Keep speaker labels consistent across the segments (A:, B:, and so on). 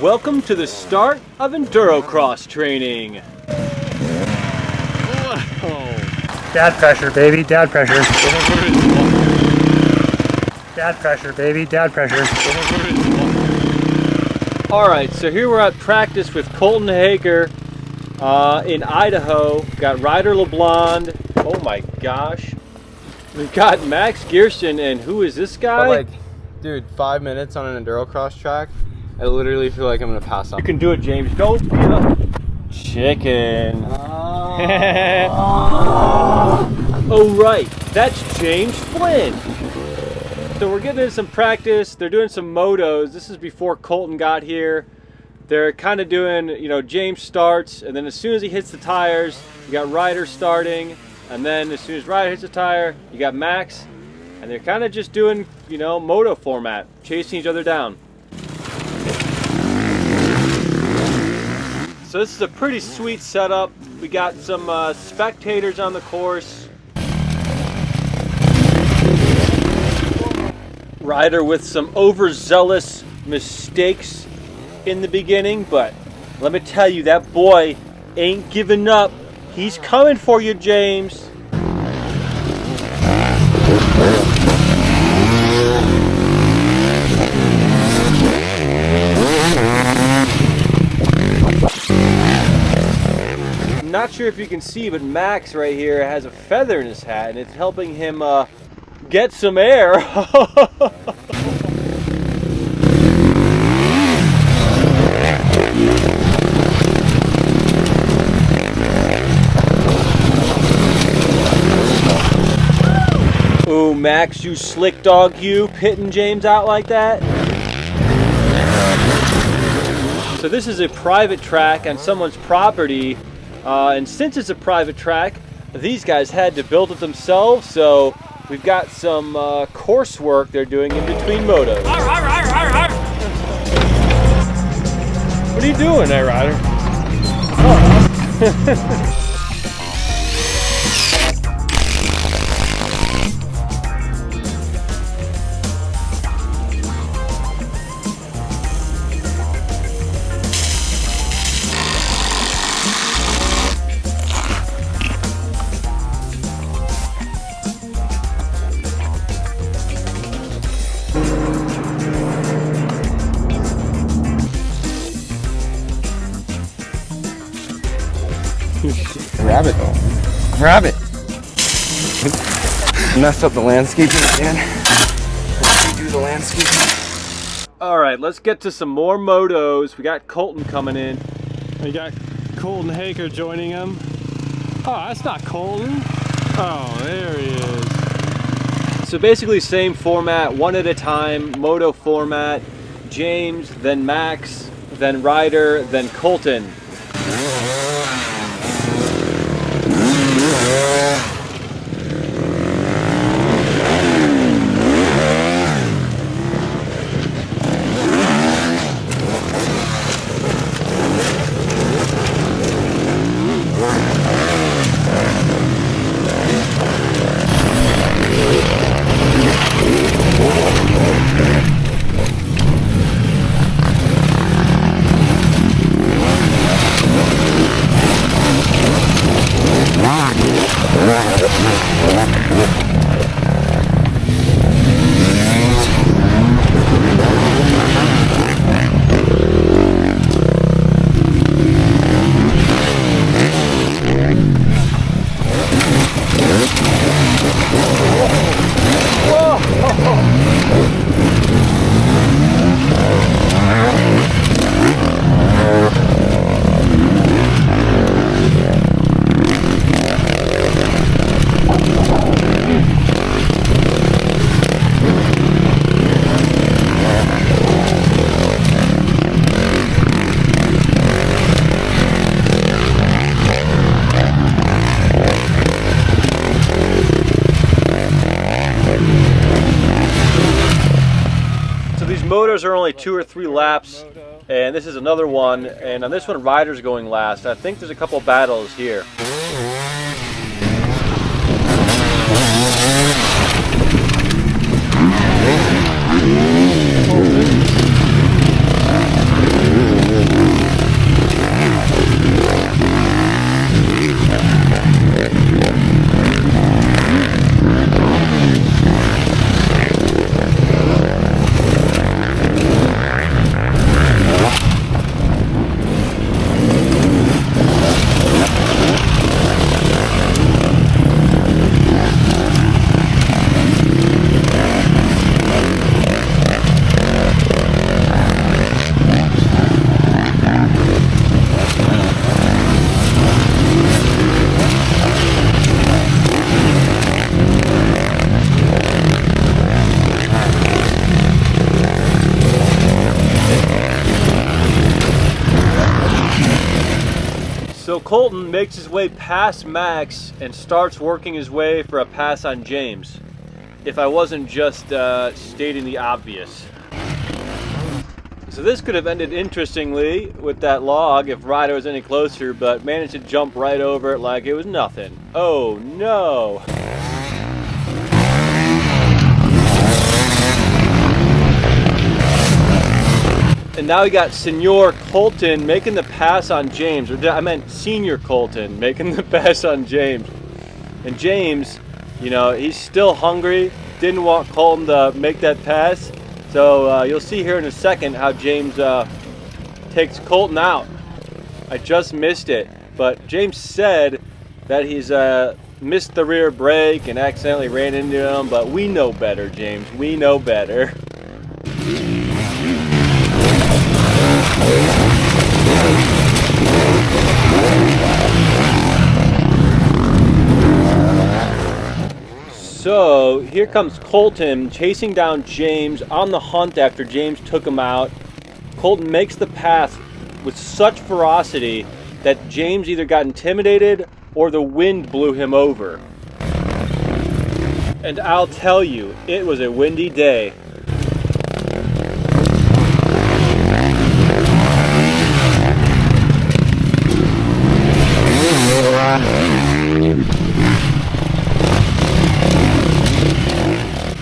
A: Welcome to the start of Endurocross training. Whoa.
B: Dad pressure, baby, dad pressure. Dad pressure, baby, dad pressure.
A: Alright, so here we're at practice with Colton Haaker in Idaho. Got Ryder LeBlond. Oh my gosh. We've got Max Gerston, and who is this guy?
C: But like, dude, 5 minutes on an Endurocross track, I literally feel like I'm gonna pass out.
A: You can do it, James. Don't beat up. Chicken. Oh right, that's James Flynn. So we're getting in some practice. They're doing some motos. This is before Colton got here. They're kind of doing, you know, James starts, and then as soon as he hits the tires, you got Ryder starting, and then as soon as Ryder hits the tire, you got Max, and they're kind of just doing, you know, moto format, chasing each other down. So this is a pretty sweet setup. We got some spectators on the course. Ryder with some overzealous mistakes in the beginning, but let me tell you, that boy ain't giving up. He's coming for you, James. I'm not sure if you can see, but Max right here has a feather in his hat, and it's helping him get some air. Ooh, Max, you slick dog, you pitting James out like that. So this is a private track on someone's property, and since it's a private track, these guys had to build it themselves, so we've got some coursework they're doing in between motos. What are you doing there, Ryder? Oh.
C: Grab it though. Grab it. Messed up the landscaping again. Do the landscaping.
A: Alright, let's get to some more motos. We got Colton coming in. We got Colton Haaker joining him. Oh, that's not Colton. Oh, there he is. So basically same format, one at a time, moto format. James, then Max, then Ryder, then Colton. Motos are only 2 or 3 laps, and this is another one, and on this one Ryder's going last. I think there's a couple battles here. Colton makes his way past Max and starts working his way for a pass on James. If I wasn't just stating the obvious. So this could have ended interestingly with that log if Ryder was any closer, but managed to jump right over it like it was nothing. Oh no! And now we got Senior Colton making the pass on James. Or I meant Senior Colton making the pass on James. And James, you know, he's still hungry. Didn't want Colton to make that pass. So you'll see here in a second how James takes Colton out. I just missed it. But James said that he's missed the rear brake and accidentally ran into him. But we know better, James. We know better. So here comes Colton chasing down James on the hunt after James took him out. Colton makes the pass with such ferocity that James either got intimidated or the wind blew him over. And I'll tell you, it was a windy day.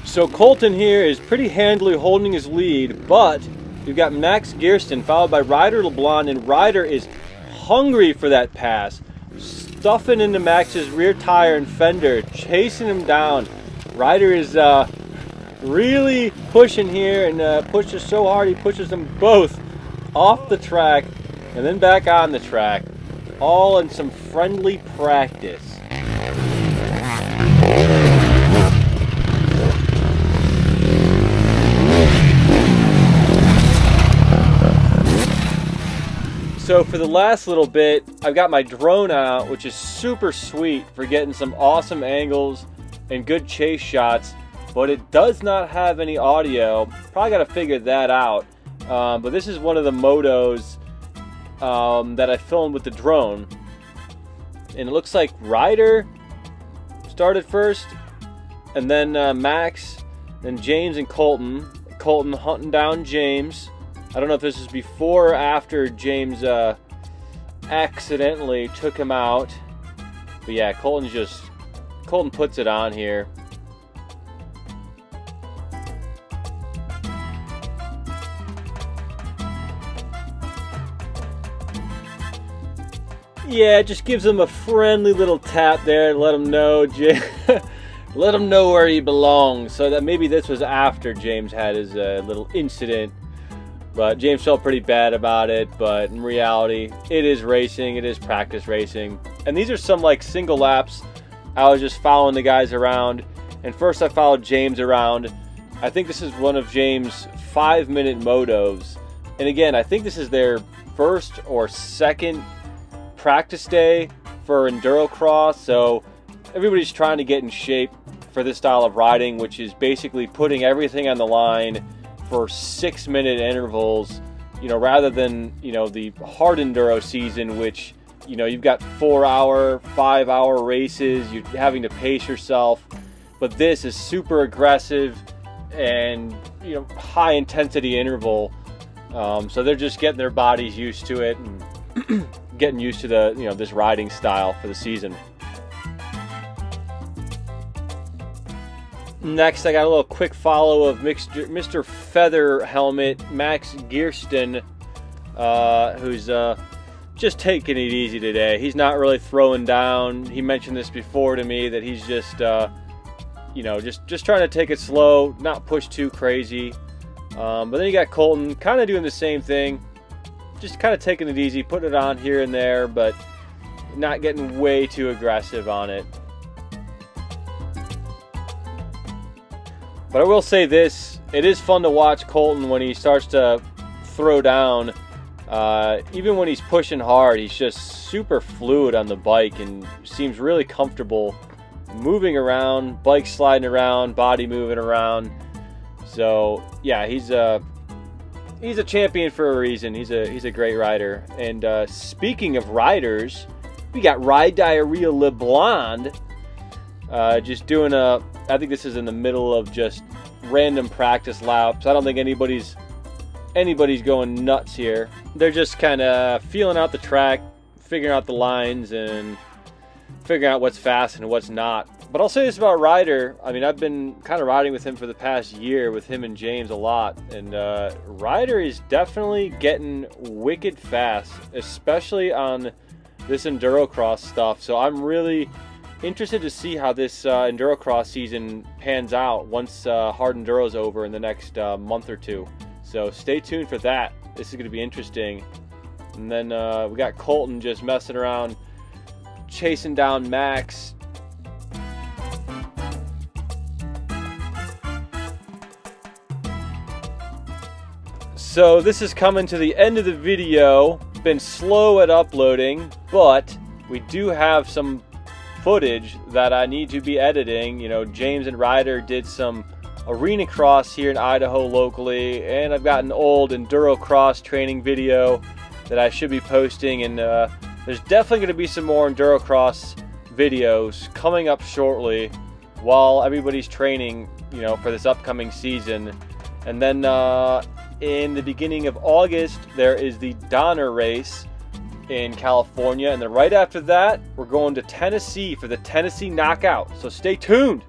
A: So Colton here is pretty handily holding his lead, but you've got Max Gerston followed by Ryder LeBlond, and Ryder is hungry for that pass, stuffing into Max's rear tire and fender, chasing him down. Ryder is really pushing here and pushes so hard he pushes them both off the track and then back on the track, all in some friendly practice. So for the last little bit, I've got my drone out, which is super sweet for getting some awesome angles and good chase shots, but it does not have any audio. Probably got to figure that out. But this is one of the motos that I filmed with the drone. And it looks like Ryder started first, and then Max, then James and Colton. Colton hunting down James. I don't know if this is before or after James accidentally took him out. But yeah, Colton puts it on here. Yeah, it just gives him a friendly little tap there and let him know, let him know where he belongs. So that maybe this was after James had his little incident. But James felt pretty bad about it, but in reality, it is racing, it is practice racing. And these are some like single laps. I was just following the guys around. And first I followed James around. I think this is one of James' 5-minute motos. And again, I think this is their first or second practice day for Endurocross. So everybody's trying to get in shape for this style of riding, which is basically putting everything on the line for 6-minute intervals, you know, rather than, you know, the hard enduro season, which, you know, you've got 4-hour, 5-hour races, you're having to pace yourself. But this is super aggressive and, you know, high intensity interval. So they're just getting their bodies used to it and getting used to the, you know, this riding style for the season. Next, I got a little quick follow of Mr. Feather Helmet, Max Gerston, who's just taking it easy today. He's not really throwing down. He mentioned this before to me, that he's just, you know, just trying to take it slow, not push too crazy. But then you got Colton kind of doing the same thing, just kind of taking it easy, putting it on here and there, but not getting way too aggressive on it. But I will say this, it is fun to watch Colton when he starts to throw down. Even when he's pushing hard, he's just super fluid on the bike and seems really comfortable moving around, bike sliding around, body moving around. So yeah, he's a champion for a reason. He's a great rider. And speaking of riders, We got Ryder LeBlond just doing I think this is in the middle of just random practice laps. I don't think anybody's going nuts here. They're just kind of feeling out the track, figuring out the lines, and figuring out what's fast and what's not. But I'll say this about Ryder. I mean, I've been kind of riding with him for the past year, with him and James a lot. And Ryder is definitely getting wicked fast, especially on this Endurocross stuff. So I'm really interested to see how this Endurocross season pans out once Hard Enduro's over in the next month or two. So stay tuned for that. This is going to be interesting. And then we got Colton just messing around, chasing down Max. So this is coming to the end of the video. Been slow at uploading, but we do have some footage that I need to be editing. You know, James and Ryder did some arena cross here in Idaho locally, and I've got an old Endurocross training video that I should be posting, and there's definitely going to be some more Endurocross videos coming up shortly while everybody's training, you know, for this upcoming season. And then in the beginning of August, there is the Donner race in California, and then right after that, we're going to Tennessee for the Tennessee Knockout. So stay tuned.